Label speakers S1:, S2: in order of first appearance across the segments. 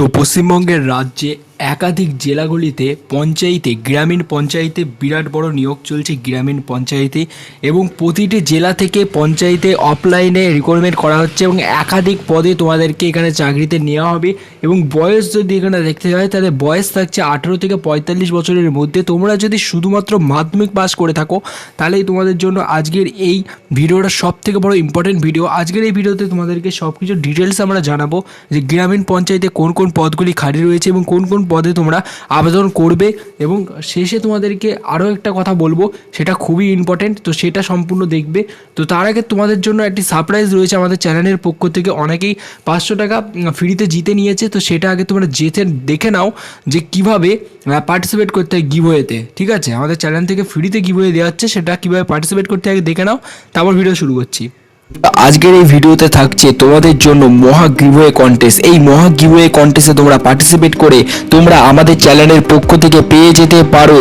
S1: তো পশ্চিমবঙ্গের রাজ্যে একাধিক জেলাগুলিতে পঞ্চায়েতে গ্রামীণ পঞ্চায়েতে বিরাট বড় নিয়োগ চলছে গ্রামীণ পঞ্চায়েতে, এবং প্রতিটি জেলা থেকে পঞ্চায়েতে অফলাইনে রিক্রুটমেন্ট করা হচ্ছে এবং একাধিক পদে তোমাদেরকে এখানে চাকরিতে নেওয়া হবে। এবং বয়স যদি এখানে দেখতে হয় তাহলে বয়স থাকছে 18 থেকে 45 বছরের মধ্যে। তোমরা যদি শুধুমাত্র মাধ্যমিক পাস করে থাকো তাহলেই তোমাদের জন্য আজকের এই ভিডিওটা সব থেকে বড় ইম্পর্টেন্ট ভিডিও। আজকের এই ভিডিওতে তোমাদেরকে সব কিছু ডিটেলস আমরা জানাবো যে গ্রামীণ পঞ্চায়েতে কোন কোন পদগুলি খালি রয়েছে এবং কোন কোন পদে তোমরা আবেদন করবে, এবং শেষে তোমাদেরকে আরও একটা কথা বলবো, সেটা খুবই ইম্পর্টেন্ট, তো সেটা সম্পূর্ণ দেখবে। তো তার আগে তোমাদের জন্য একটি সারপ্রাইজ রয়েছে আমাদের চ্যানেলের পক্ষ থেকে। অনেকেই 500 টাকা ফ্রিতে জিতে নিয়েছে, তো সেটা আগে তোমরা দেখে নাও যে কিভাবে পার্টিসিপেট করতে হয় গিভওয়েতে। ঠিক আছে, আমাদের চ্যানেল থেকে ফ্রিতে গিভওয়ে দেওয়া হচ্ছে, সেটা কীভাবে পার্টিসিপেট করতে হয় দেখে নাও, তারপর ভিডিও শুরু করছি। আজকের এই ভিডিওতে থাকছে তোমাদের জন্য মহা গিভওয়ে কন্টেস্ট। এই মহা গিভওয়ে কন্টেস্টে তোমরা পার্টিসিপেট করে তোমরা আমাদের চ্যানেলের পক্ষ থেকে পেয়ে যেতে পারো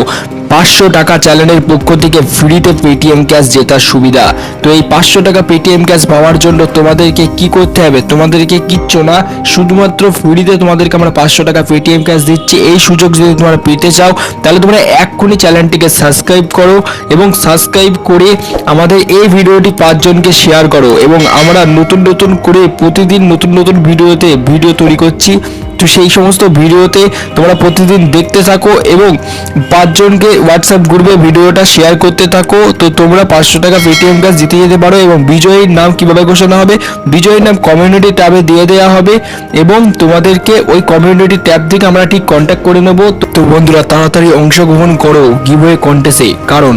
S1: 500 টাকা চ্যানেলের পক্ষ থেকে ফ্রিতে পেটিএম ক্যাশ জেতার সুবিধা। তো এই 500 টাকা পেটিএম ক্যাশ পাওয়ার জন্য তোমাদেরকে কি করতে হবে? তোমাদেরকে কিচ্ছু না, শুধুমাত্র ফ্রিতে তোমাদেরকে আমরা 500 টাকা পেটিএম ক্যাশ দিচ্ছি। এই সুযোগ যদি তোমরা পেতে চাও তাহলে তোমরা এক্ষুনি চ্যানেলটিকে সাবস্ক্রাইব করো এবং সাবস্ক্রাইব করে আমাদের এই ভিডিওটি 5 জনকে শেয়ার করো। এবং আমরা নতুন নতুন করে প্রতিদিন নতুন নতুন ভিডিও তৈরি করছি, তো সেই সমস্ত ভিডিওতে তোমরা প্রতিদিন দেখতে থাকো এবং 5 জনকে হোয়াটসঅ্যাপ গ্রুপে ভিডিওটা শেয়ার করতে থাকো। তো তোমরা 500 টাকা পেটিএম ক্যাশ জিতে যেতে পারো। এবং বিজয়ীর নাম কিভাবে ঘোষণা হবে? বিজয়ীর নাম কমিউনিটি ট্যাবে দিয়ে দেওয়া হবে এবং তোমাদেরকে ওই কমিউনিটি ট্যাব থেকে আমরা ঠিক কন্ট্যাক্ট করে নেব। তো বন্ধুরা, তাড়াতাড়ি অংশগ্রহণ করো গিভওয়ে কন্টেস্টে, কারণ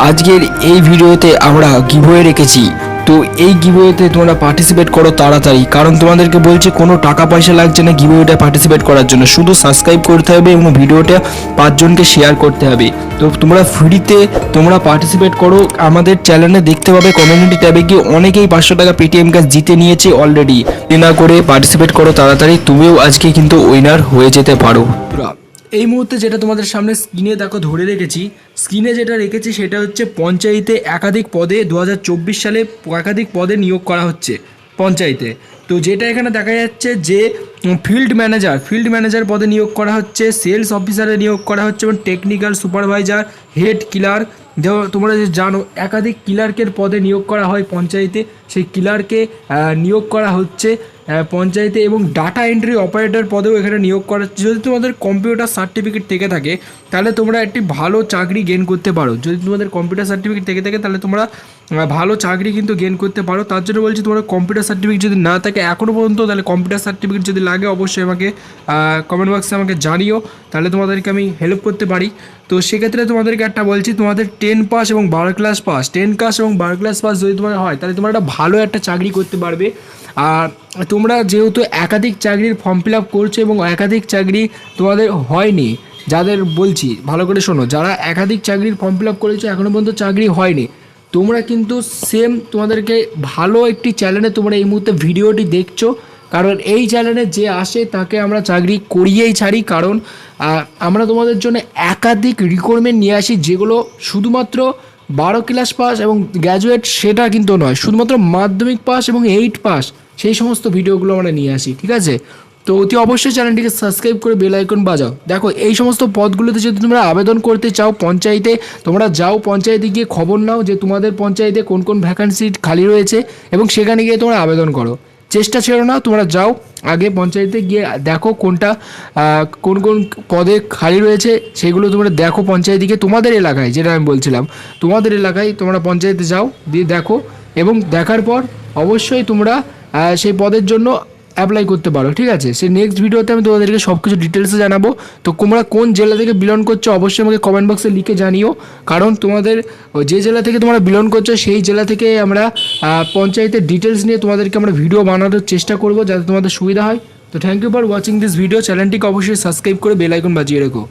S1: আজকের এই ভিডিওতে আমরা গিভওয়ে রেখেছি। তো এই গিভওয়েতে তোমরা পার্টিসিপেট করো তাড়াতাড়ি, কারণ তোমাদেরকে বলছে কোনো টাকা পয়সা লাগছে না গিভওয়েটা পার্টিসিপেট করার জন্য, শুধু সাবস্ক্রাইব করতে হবে এবং ভিডিওটা 5 জনকে শেয়ার করতে হবে। তো তোমরা ফ্রিতে তোমরা পার্টিসিপেট করো। আমাদের চ্যানেলে দেখতে পাবে কমিউনিটি ট্যাবে গিয়ে অনেকেই 500 টাকা পেটিএম ক্যাশ জিতে নিয়েছে অলরেডি। না করে পার্টিসিপেট করো তাড়াতাড়ি, তুমিও আজকে কিন্তু উইনার হয়ে যেতে পারো। এই মুহূর্তে যেটা তোমাদের সামনে স্ক্রিনে দেখো ধরে রেখেছি, স্ক্রিনে যেটা রেখেছি সেটা হচ্ছে পঞ্চায়েতে একাধিক পদে 2024 সালে একাধিক পদে নিয়োগ করা হচ্ছে পঞ্চায়েতে। তো যেটা এখানে দেখা যাচ্ছে যে ফিল্ড ম্যানেজার পদে নিয়োগ করা হচ্ছে, সেলস অফিসারে নিয়োগ করা হচ্ছে এবং টেকনিক্যাল সুপারভাইজার, হেড ক্লার্ক, তোমরা যে জানো একাধিক ক্লার্কের পদে নিয়োগ করা হয় পঞ্চায়েতে, সেই ক্লার্কে নিয়োগ করা হচ্ছে পঞ্চায়েতে। এবং ডাটা এন্ট্রি অপারেটর পদেও এখানে নিয়োগ করা হচ্ছে। যদি তোমাদের কম্পিউটার সার্টিফিকেট থেকে থাকে তাহলে তোমরা একটি ভালো চাকরি গেইন করতে পারো। যদি তোমাদের কম্পিউটার সার্টিফিকেট থেকে থাকে তাহলে তোমরা ভালো চাকরি কিন্তু গেইন করতে পারো। তার জন্য বলছি, তোমার কম্পিউটার সার্টিফিকেট যদি না থাকে এখনও পর্যন্ত, তাহলে কম্পিউটার সার্টিফিকেট যদি লাগে অবশ্যই আমাকে কমেন্ট বক্সে আমাকে জানিও, তাহলে তোমাদেরকে আমি হেল্প করতে পারি। তো সেক্ষেত্রে তোমাদেরকে একটা বলছি, তোমাদের 10 পাস এবং 12 ক্লাস পাস, 10 ক্লাস এবং 12 ক্লাস পাস যদি তোমার হয় তাহলে তোমরা একটা ভালো একটা চাকরি করতে পারবে। আর তোমরা যেহেতু একাধিক চাকরির ফর্ম ফিল আপ করছো এবং একাধিক চাকরি তোমাদের হয়নি, যাদের বলছি ভালো করে শোনো, যারা একাধিক চাকরির ফর্ম ফিল আপ করেছো এখনও পর্যন্ত চাকরি হয়নি, তোমরা কিন্তু সেম তোমাদেরকে ভালো একটি চ্যানেলে তোমরা এই মুহূর্তে ভিডিওটি দেখছো, কারণ এই চ্যানেলে যে আসে তাকে আমরা চাকরি করিয়েই ছাড়ি। কারণ আমরা তোমাদের জন্য একাধিক রিক্রুটমেন্ট নিয়ে আসি, যেগুলো শুধুমাত্র 12 ক্লাস পাস এবং গ্র্যাজুয়েট সেটা কিন্তু নয়, শুধুমাত্র মাধ্যমিক পাস এবং 8 পাস সেই সমস্ত ভিডিওগুলো আমরা নিয়ে আসি। ঠিক আছে, তো অতি অবশ্যই চ্যানেলটিকে সাবস্ক্রাইব করে বেল আইকন বাজাও। দেখো এই সমস্ত পদগুলোতে যদি তোমরা আবেদন করতে চাও পঞ্চায়েতে, তোমরা যাও পঞ্চায়েতে গিয়ে খবর নাও যে তোমাদের পঞ্চায়েতে কোন কোন ভ্যাকান্সি খালি রয়েছে এবং সেখানে গিয়ে তোমরা আবেদন করো। চেষ্টা ছেড়ো না, তোমরা যাও আগে পঞ্চায়েতে গিয়ে দেখো কোনটা কোন কোন পদে খালি রয়েছে সেগুলো তোমরা দেখো পঞ্চায়েতে গিয়ে। তোমাদের এলাকায়, যেটা আমি বলছিলাম, তোমাদের এলাকায় তোমরা পঞ্চায়েতে যাও, দিয়ে দেখো এবং দেখার পর অবশ্যই তোমরা সেই পদের জন্য অ্যাপ্লাই করতে পারো। ঠিক আছে, সেই নেক্সট ভিডিওতে আমি তোমাদেরকে সব কিছু ডিটেলসে জানাবো। তো তোমরা কোন জেলা থেকে বিলং করছো অবশ্যই আমাকে কমেন্ট বক্সে লিখে জানিও, কারণ তোমাদের যে জেলা থেকে তোমরা বিলং করছো সেই জেলা থেকে আমরা পঞ্চায়েতের ডিটেলস নিয়ে তোমাদেরকে আমরা ভিডিও বানানোর চেষ্টা করবো যাতে তোমাদের সুবিধা হয়। তো thank you for watching this video. চ্যানেলটিকে অবশ্যই সাবস্ক্রাইব করে বেল আইকন বাজিয়ে রেখো।